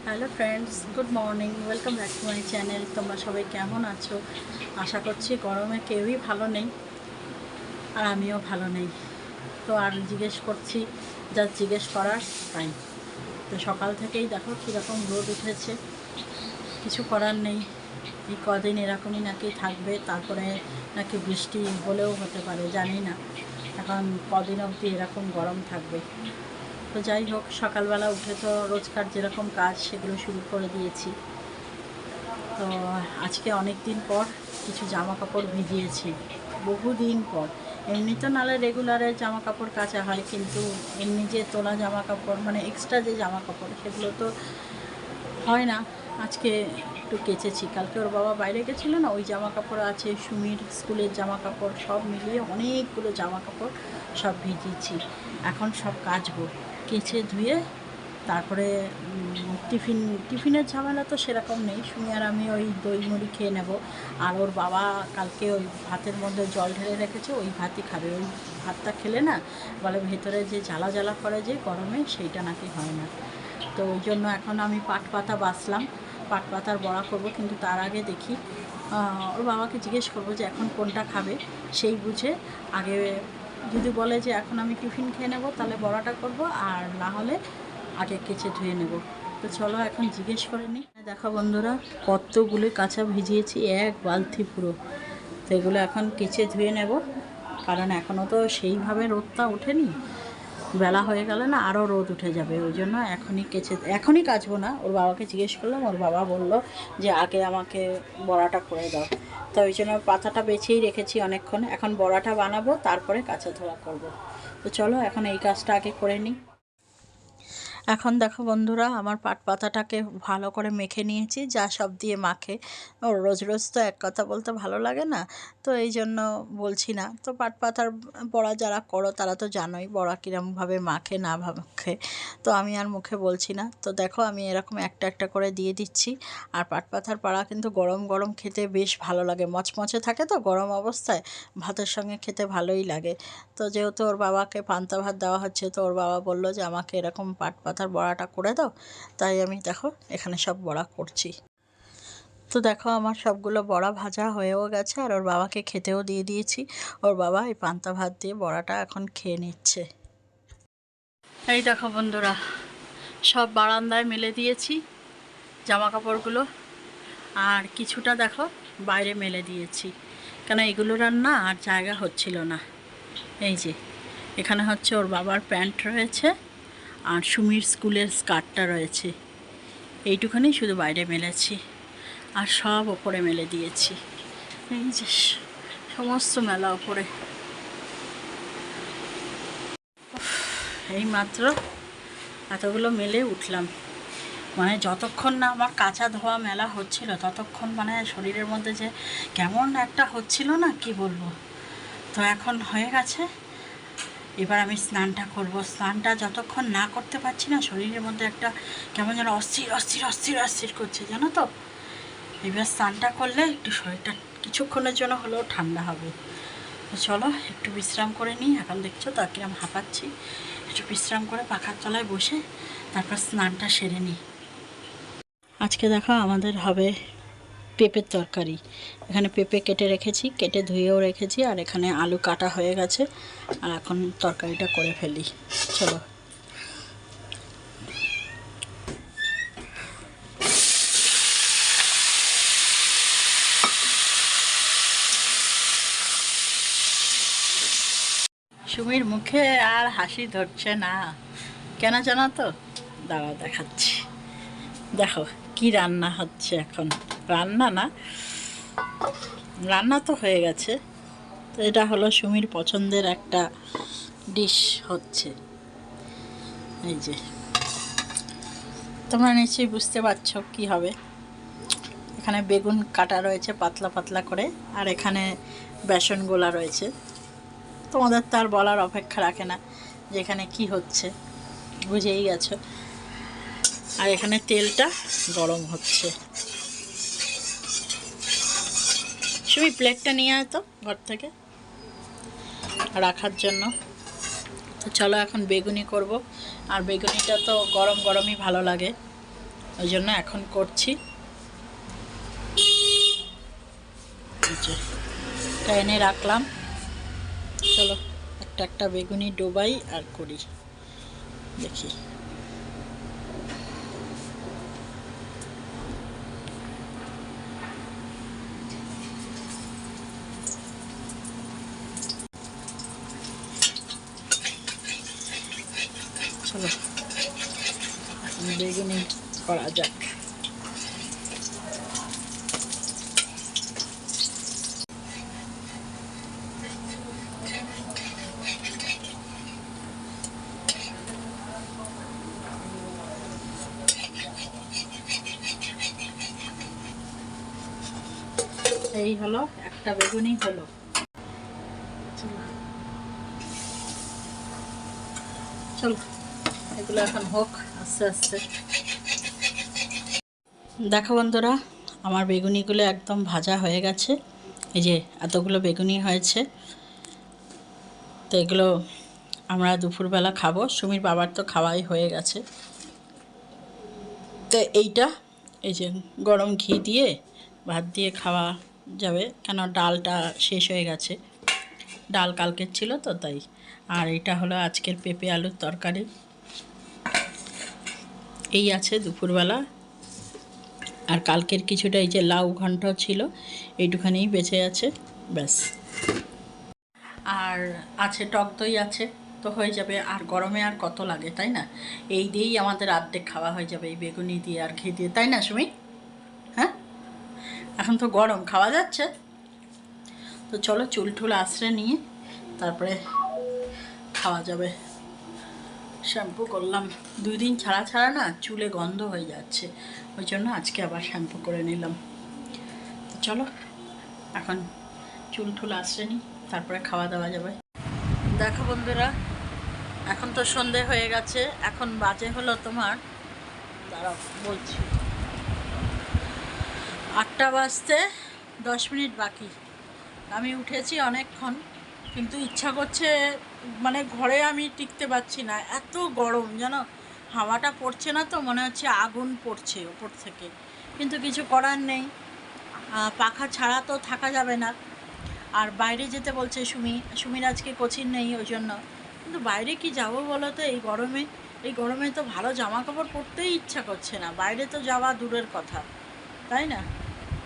Hello friends, good morning, welcome back to my channel. তোমরা সবাই কেমন আছো? আশা করছি গরমে কেউই ভালো নেই, আর আমিও ভালো নেই। তো আর জিজ্ঞেস করছি, যা জিজ্ঞেস করার তাই। তো সকাল থেকেই দেখো কীরকম রোদ উঠেছে, কিছু করার নেই। এই কদিন এরকমই নাকি থাকবে, তারপরে নাকি বৃষ্টি হলেও হতে পারে, জানি না। এখন কদিন অবধি এরকম গরম থাকবে। তো যাই হোক, সকালবেলা উঠে তো রোজকার যেরকম কাজ সেগুলো শুরু করে দিয়েছি। তো আজকে অনেক দিন পর কিছু জামা কাপড় ভিজিয়েছি, বহুদিন পর। এমনি তো নালে রেগুলারে জামা কাপড় কাচা হয়, কিন্তু এমনি যে তোলা জামা কাপড় মানে এক্সট্রা যে জামা কাপড় সেগুলো তো হয় না। আজকে একটু কেচেছি। কালকে ওর বাবা বাইরে গেছিলো না, ওই জামা কাপড় আছে, সুমির স্কুলের জামা কাপড় সব মিলিয়ে অনেকগুলো জামা কাপড় সব ভিজিয়েছি। এখন সব কাচবো, কেচে ধুয়ে তারপরে টিফিনের ঝামেলা তো সেরকম নেই। সুমি আর আমি ওই দই মুড়ি খেয়ে নেব। আর ওর বাবা কালকে ওই ভাতের মধ্যে জল ঢেলে রেখেছে, ওই ভাতই খাবে। ওই ভাতটা খেলে না বলে ভেতরে যে জ্বালা জ্বালা করে যে গরমে, সেইটা নাকি হয় না। তো ওই জন্য এখন আমি পাট পাতা বাছলাম, পাট পাতার বড়া করব। কিন্তু তার আগে দেখি ওর বাবাকে জিজ্ঞেস করব যে এখন কোনটা খাবে, সেই বুঝে আগে যদি বলে যে এখন আমি টিফিন খেয়ে নেব তাহলে বড়াটা করব, আর না হলে আগে কেচে ধুয়ে নেব। তো চলো এখন জিজ্ঞেস করে নিই। দেখো বন্ধুরা, কতগুলো কাঁচা ভিজিয়েছি, এক বালতি পুরো। তো এগুলো এখন কেচে ধুয়ে নেব, কারণ এখনও তো সেইভাবে রোদটা ওঠেনি। বেলা হয়ে গেলে না আরও রোদ উঠে যাবে, ওই জন্য এখনই কাচবো না। ওর বাবাকে জিজ্ঞেস করলাম, ওর বাবা বলল যে আগে আমাকে বড়াটা করে দাও। তো ওই জন্য পাতাটা বেছেই রেখেছি অনেকক্ষণ। এখন বড়াটা বানাবো, তারপরে কাঁচা ধোয়া করব। তো চলো এখন এই কাজটা আগে করে নিই। এখন দেখো বন্ধুরা, আমার পাট পাতাটাকে ভালো করে মেখে নিয়েছি, যা সব দিয়ে মাখে। ও রোজ রোজ তো এক কথা বলতে ভালো লাগে না, তো এই জন্য বলছি না। তো পাট পাতার বড়া যারা করো তারা তো জানোই বড়া কীরকমভাবে মাখে না মাখে, তো আমি আর মুখে বলছি না। তো দেখো আমি এরকম একটা একটা করে দিয়ে দিচ্ছি। আর পাট পাতার বড়া কিন্তু গরম গরম খেতে বেশ ভালো লাগে, মচমচে থাকে তো গরম অবস্থায়, ভাতের সঙ্গে খেতে ভালোই লাগে। তো যেহেতু ওর বাবাকে পান্তা ভাত দেওয়া হচ্ছে, তো ওর বাবা বলল যে আমাকে এরকম পাট পাতার বড়াটা করে দাও। তাই আমি দেখো এখানে সব বড়া করছি। তো দেখো আমার সবগুলো বড়া ভাজা হয়েও গেছে, আর ওর বাবাকে খেতেও দিয়ে দিয়েছি। ওর বাবা এই পান্তা ভাত দিয়ে বড়াটা এখন খেয়ে নিচ্ছে। এই দেখো বন্ধুরা, সব বারান্দায় মেলে দিয়েছি জামা কাপড়গুলো, আর কিছুটা দেখো বাইরে মেলে দিয়েছি, কেন এগুলোর আর না আর জায়গা হচ্ছিল না। এই যে এখানে হচ্ছে ওর বাবার প্যান্ট রয়েছে, আর সুমির স্কুলের স্কার্টটা রয়েছে। এইটুখানি শুধু বাইরে মেলেছি, আর সব ওপরে মেলে দিয়েছি। এই যে সমস্ত মেলা ওপরে। এই মাত্র এতগুলো মেলে উঠলাম, মানে যতক্ষণ না আমার কাঁচা ধোয়া মেলা হচ্ছিল ততক্ষণ মানে শরীরের মধ্যে যে কেমন একটা হচ্ছিল না, কি বলবো। তো এখন হয়ে গেছে, এবার আমি স্নানটা করব। স্নানটা যতক্ষণ না করতে পারছি না শরীরের মধ্যে একটা কেমন যেন অস্থির অস্থির অস্থির অস্থির করছে, জানো তো। এবার স্নানটা করলে একটু শরীরটা কিছুক্ষণের জন্য হলেও ঠান্ডা হবে। তো চলো একটু বিশ্রাম করে নিই। এখন দেখছো তো কিরম হাঁপাচ্ছি, একটু বিশ্রাম করে পাখার তলায় বসে তারপর স্নানটা সেরে নিই। আজকে দেখো আমাদের হবে পেঁপের তরকারি। এখানে পেঁপে কেটে রেখেছি, কেটে ধুয়েও রেখেছি, আর এখানে আলু কাটা হয়ে গেছে। আর এখন তরকারিটা করে ফেলি, চলো। সুমির মুখে আর হাসি ধরছে না, কেন জানো তো? দাঁড়াও দেখাচ্ছি। দেখো কি রান্না হচ্ছে এখন। রান্না না, রান্না তো হয়ে গেছে। তো এটা হলো সুমির পছন্দের একটা ডিশ হচ্ছে। এই যে তোমরা নিশ্চয়ই বুঝতে পারছো কি হবে। এখানে বেগুন কাটা রয়েছে পাতলা পাতলা করে, আর এখানে বেসন গোলা রয়েছে। তোমাদের তো আর বলার অপেক্ষা রাখে না যে এখানে কী হচ্ছে, বুঝেই গেছো। আর এখানে তেলটা গরম হচ্ছে। সুমি প্লেটটা নিয়ে আয় তো ঘর থেকে রাখার জন্য। তো চলো এখন বেগুনি করব, আর বেগুনিটা তো গরম গরমই ভালো লাগে। ওই জন্য এখন করছি। এনে রাখলাম। চলো একটা একটা বেগুনি ডোবাই আর করি, দেখি। চলো বেগুনি করা যাক। এই হলো একটা বেগুনি হলো। চলো এগুলো এখন হোক আস্তে আস্তে। দেখো বন্ধুরা, আমার বেগুনিগুলো একদম ভাজা হয়ে গেছে। এই যে এতগুলো বেগুনি হয়েছে, তো এগুলো আমরা দুপুরবেলা খাবো। সুমির বাবার তো খাওয়াই হয়ে গেছে। তো এইটা এই যে গরম ঘি দিয়ে ভাত দিয়ে খাওয়া যাবে, কেন ডালটা শেষ হয়ে গেছে। ডাল কালকের ছিল তো তাই। আর এটা হলো আজকের পেঁপে আলুর তরকারি। এই আছে দুপুরবেলা। আর কালকের কিছুটা এই যে লাউ ঘন্ট ছিল, এইটুখানেই বেঁচে আছে, ব্যাস। আর আছে টক দই আছে, তো হয়ে যাবে। আর গরমে আর কত লাগে, তাই না? এই দিয়েই আমাদের অর্ধেক খাওয়া হয়ে যাবে, এই বেগুনি দিয়ে আর ঘি দিয়ে, তাই না সুমি? হ্যাঁ, এখন তো গরম, খাওয়া যাচ্ছে। তো চলো চুল টুল আশ্রে নিয়ে তারপরে খাওয়া যাবে। শ্যাম্পু করলাম, 2 দিন ছাড়া ছাড়া না চুলে গন্ধ হয়ে যাচ্ছে, ওই জন্য আজকে আবার শ্যাম্পু করে নিলাম। তো চলো এখন চুল টুল আশ্রে নিই, তারপরে খাওয়া দাওয়া যাবে। দেখো বন্ধুরা, এখন তো সন্ধে হয়ে গেছে। এখন বাজে হলো তোমার, দাঁড়াও বলছি, 8টা বাজতে 10 মিনিট বাকি। আমি উঠেছি অনেকক্ষণ, কিন্তু ইচ্ছা করছে, মানে ঘরে আমি টিকতে পারছি না, এত গরম জানো। হাওয়াটা পড়ছে না তো, মনে হচ্ছে আগুন পড়ছে ওপর থেকে, কিন্তু কিছু করার নেই, পাখা ছাড়া তো থাকা যাবে না। আর বাইরে যেতে বলছে সুমির আজকে কোচিং নেই ওই জন্য। কিন্তু বাইরে কি যাব বলো তো, এই গরমে তো ভালো জামা কাপড় পরতেই ইচ্ছা করছে না, বাইরে তো যাওয়া দূরের কথা, তাই না?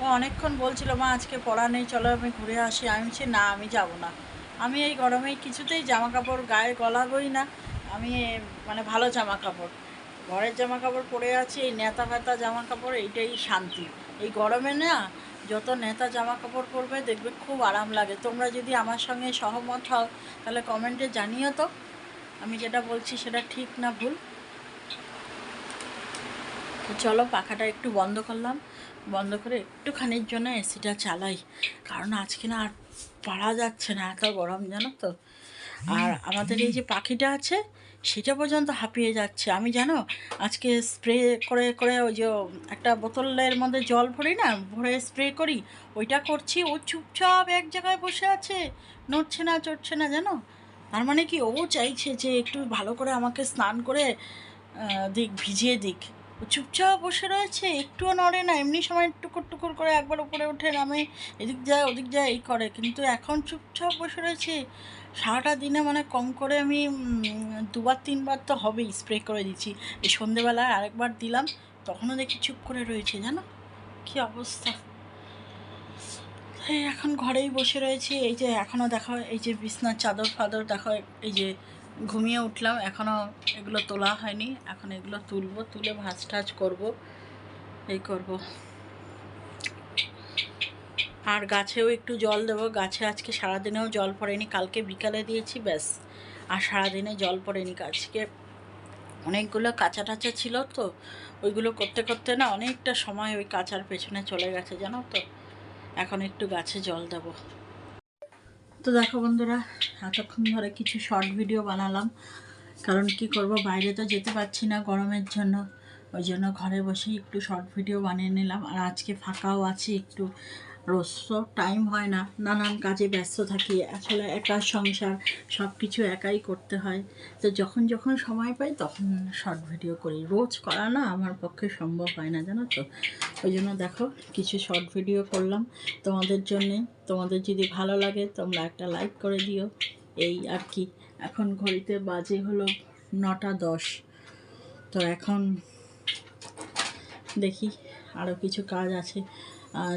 ও অনেকক্ষণ বলছিল মা আজকে পড়া নেই, চলো আমি ঘুরে আসি। আমি বলছি না, আমি যাব না। আমি এই গরমে কিছুতেই জামা কাপড় গায়ে গলাবই না। আমি মানে ভালো জামা কাপড়, ঘরের জামা কাপড় পরে আছি, এই নেতা ফেতা জামা কাপড়, এইটাই শান্তি। এই গরমে না যত নেতা জামা কাপড় পরবে দেখবে খুব আরাম লাগে। তোমরা যদি আমার সঙ্গে সহমত হও তাহলে কমেন্টে জানিও তো, আমি যেটা বলছি সেটা ঠিক না ভুল। তো চলো পাখাটা একটু বন্ধ করলাম, বন্ধ করে একটুখানির জন্য এসিটা চালাই, কারণ আজকে না আর পারা যাচ্ছে না, এত গরম জানো তো। আর আমাদের এই যে পাখিটা আছে সেটা পর্যন্ত হাঁপিয়ে যাচ্ছে। আমি জানো আজকে স্প্রে করে করে ওই যে একটা বোতলের মধ্যে জল ভরি না, ভরে স্প্রে করি, ওইটা করছি। ও চুপচাপ এক জায়গায় বসে আছে, নড়ছে না চড়ছে না জানো। তার মানে কি, ও চাইছে যে একটু ভালো করে আমাকে স্নান করে ভিজিয়ে দিক। ও চুপচাপ বসে রয়েছে, একটুও নড়ে না। এমনি সময় টুকুর টুকুর করে একবার উপরে উঠে নামে, এদিক যায় ওদিক যায় এই করে, কিন্তু এখন চুপচাপ বসে রয়েছে। সারাটা দিনে মানে কম করে আমি 2-3বার তো হবেই স্প্রে করে দিচ্ছি। এই সন্ধেবেলায় আরেকবার দিলাম, তখনও দেখি চুপ করে রয়েছে জানো, কী অবস্থা। এই এখন ঘরেই বসে রয়েছি। এই যে এখনও দেখো, এই যে বিছনার চাদর ফাদর দেখো, এই যে ঘুমিয়ে উঠলাম, এখনও এগুলো তোলা হয়নি। এখন এগুলো তুলবো, তুলে ভাজ টাজ করবো, এই করব। আর গাছেও একটু জল দেবো। গাছে আজকে সারাদিনেও জল পড়েনি, কালকে বিকালে দিয়েছি ব্যাস, আর সারাদিনে জল পড়েনি। আজকে অনেকগুলো কাঁচা টাচা ছিল তো, ওইগুলো করতে করতে না অনেকটা সময় ওই কাঁচার পেছনে চলে গেছে জানো তো। এখন একটু গাছে জল দেবো। তো দেখো বন্ধুরা, এতক্ষণ ধরে কিছু শর্ট ভিডিও বানালাম, কারণ কি করব, বাইরে তো যেতে পারছি না গরমের জন্য, ওই জন্য ঘরে বসেই একটু শর্ট ভিডিও বানিয়ে নিলাম। আর আজকে ফাঁকাও আছি একটু, রোজ তো টাইম হয় না, নানান কাজে ব্যস্ত থাকি, আসলে একা সংসার, সব কিছু একাই করতে হয়। তো যখন যখন সময় পাই তখন শর্ট ভিডিও করি, রোজ করা না আমার পক্ষে সম্ভব হয় না, জানো তো। ওই জন্য দেখো কিছু শর্ট ভিডিও করলাম তোমাদের জন্যে। তোমাদের যদি ভালো লাগে তোমরা একটা লাইক করে দিও, এই আর কি। এখন ঘড়িতে বাজে হলো 9টা 10। তো এখন দেখি আরও কিছু কাজ আছে,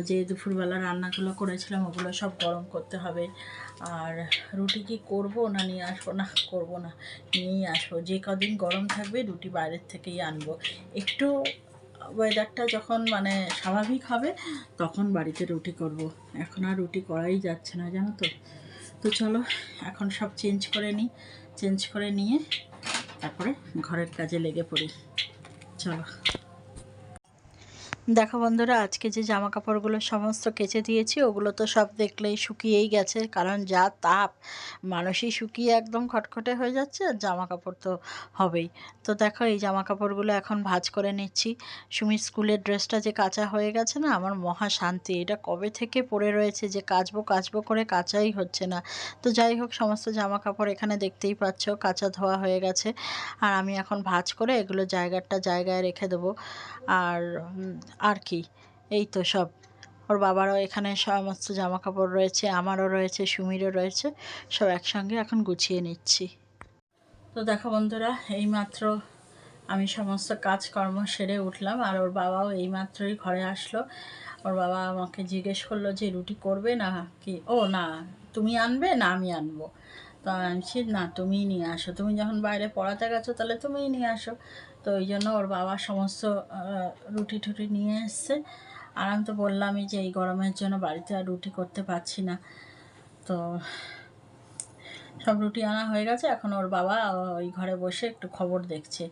যে দুপুরবেলা রান্নাগুলো করেছিলাম ওগুলো সব গরম করতে হবে। আর রুটি কি করবো না নিয়ে আসবো? না, করবো না, নিয়েই আসবো। যে কদিন গরম থাকবে রুটি বাইরের থেকেই আনবো। একটু ওয়েদারটা যখন মানে স্বাভাবিক হবে তখন বাড়িতে রুটি করব। এখন আর রুটি করাই যাচ্ছে না, জানো তো। তো চলো এখন সব চেঞ্জ করে নিই, চেঞ্জ করে নিয়ে তারপরে ঘরের কাজে লেগে পড়ি। চলো। দেখো বন্ধুরা, আজকে যে জামা কাপড়গুলো সমস্ত কেচে দিয়েছি ওগুলো তো সব দেখলেই শুকিয়েই গেছে, কারণ যা তাপ, মানুষই শুকিয়ে একদম খটখটে হয়ে যাচ্ছে, আর জামা কাপড় তো হবেই। তো দেখো এই জামা কাপড়গুলো এখন ভাঁজ করে নিচ্ছি। সুমির স্কুলের ড্রেসটা যে কাচা হয়ে গেছে না, আমার মহা শান্তি। এটা কবে থেকে পড়ে রয়েছে যে কাচবো কাচবো করে কাচাই হচ্ছে না। তো যাই হোক, সমস্ত জামা কাপড় এখানে দেখতেই পাচ্ছ কাচা ধোয়া হয়ে গেছে। আর আমি এখন ভাঁজ করে এগুলো জায়গায় রেখে দেবো। আর আর কি, এই তো সব। ওর বাবারও এখানে সমস্ত জামা কাপড় রয়েছে, আমারও রয়েছে, সুমিরও রয়েছে, সব একসঙ্গে এখন গুছিয়ে নিচ্ছি। তো দেখো বন্ধুরা, এইমাত্র আমি সমস্ত কাজকর্ম সেরে উঠলাম, আর ওর বাবাও এইমাত্রই ঘরে আসলো। ওর বাবা আমাকে জিজ্ঞেস করলো যে রুটি করবে না কি, ও না তুমি আনবে না আমি আনবো। তো আমি বলছি না, তুমিই নিয়ে আসো, তুমি যখন বাইরে পড়াতে গেছো তাহলে তুমিই নিয়ে আসো। তো ওই জন্য ওর বাবা সমস্ত রুটি টুটি নিয়ে এসছে। আর আমি তো বললামই যে এই গরমের জন্য বাড়িতে আর রুটি করতে পারছি না। তো সব রুটি আনা হয়ে গেছে, এখন ওর বাবা ওই ঘরে বসে একটু খবর দেখছে,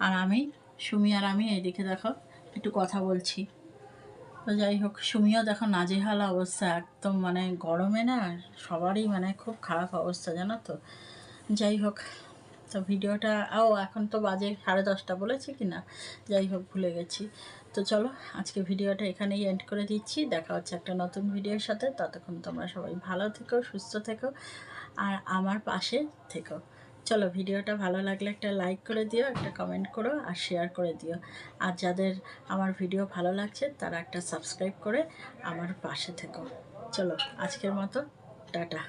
আর আমি, সুমি আর আমি এইদিকে দেখো একটু কথা বলছি। তো যাই হোক, সুমিও দেখো নাজেহাল অবস্থা একদম, মানে গরমে না সবারই মানে খুব খারাপ অবস্থা, জানো তো। যাই হোক, তো ভিডিওটা এখন তো বাজে 10:30 বলেছি কি না, যাই হোক ভুলে গেছি। তো চলো আজকে ভিডিওটা এখানেই এন্ড করে দিচ্ছি, দেখা হচ্ছে একটা নতুন ভিডিওর সাথে। ততক্ষণ তোমরা সবাই ভালো থেকো, সুস্থ থেকো, আর আমার পাশে থেকো। চলো, ভিডিওটা ভালো লাগলে একটা লাইক করে দিও, একটা কমেন্ট করো, আর শেয়ার করে দিও। আর যাদের আমার ভিডিও ভালো লাগছে তারা একটা সাবস্ক্রাইব করে আমার পাশে থেকো। চলো আজকের মতো টাটা।